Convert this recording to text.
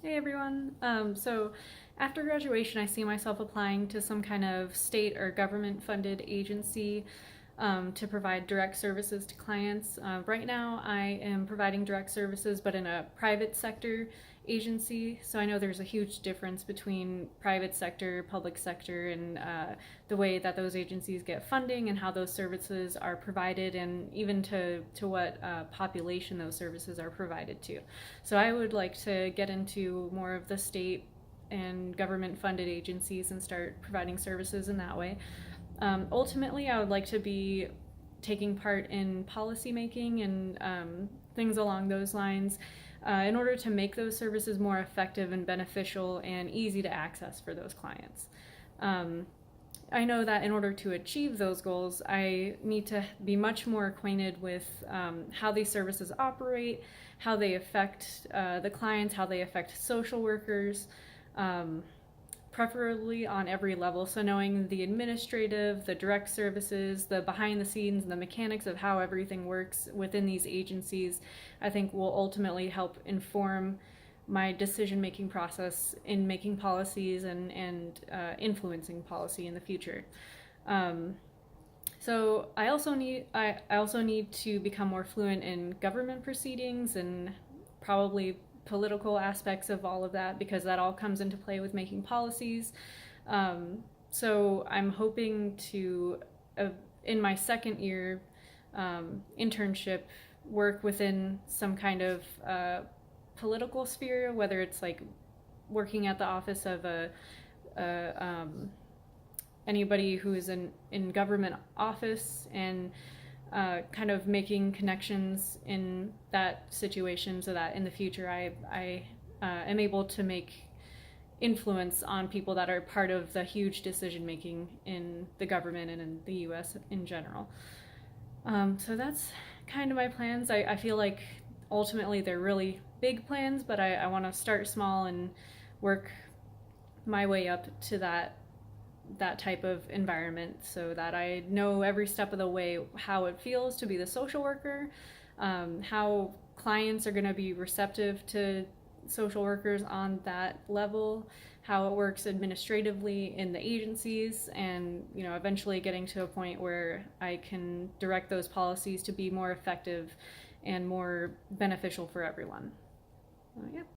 Hey everyone. So after graduation, I see myself applying to some kind of state or government funded agency to provide direct services to clients. Right now, I am providing direct services, but in a private sector agency. So I know there's a huge difference between private sector, public sector, and the way that those agencies get funding and how those services are provided, and even to what population those services are provided to. So I would like to get into more of the state and government funded agencies and start providing services in that way. Ultimately, I would like to be taking part in policy making and things along those lines in order to make those services more effective and beneficial and easy to access for those clients. Um, I know that in order to achieve those goals, I need to be much more acquainted with how these services operate, how they affect the clients, how they affect social workers, um, preferably on every level. So, knowing the administrative, the direct services, the behind the scenes, and the mechanics of how everything works within these agencies, I think will ultimately help inform my decision making process in making policies and influencing policy in the future. Um, so I also need to become more fluent in government proceedings and probably political aspects of all of that because that all comes into play with making policies. So I'm hoping to, in my second year internship, work within some kind of political sphere, whether it's like working at the office of a anybody who is in government office and kind of making connections in that situation so that in the future I am able to make influence on people that are part of the huge decision making in the government and in the US in general. So that's kind of my plans. I feel like ultimately they're really big plans, but I want to start small and work my way up to that type of environment so that I know every step of the way how it feels to be the social worker, how clients are going to be receptive to social workers on that level, how it works administratively in the agencies, and eventually getting to a point where I can direct those policies to be more effective and more beneficial for everyone. Yeah.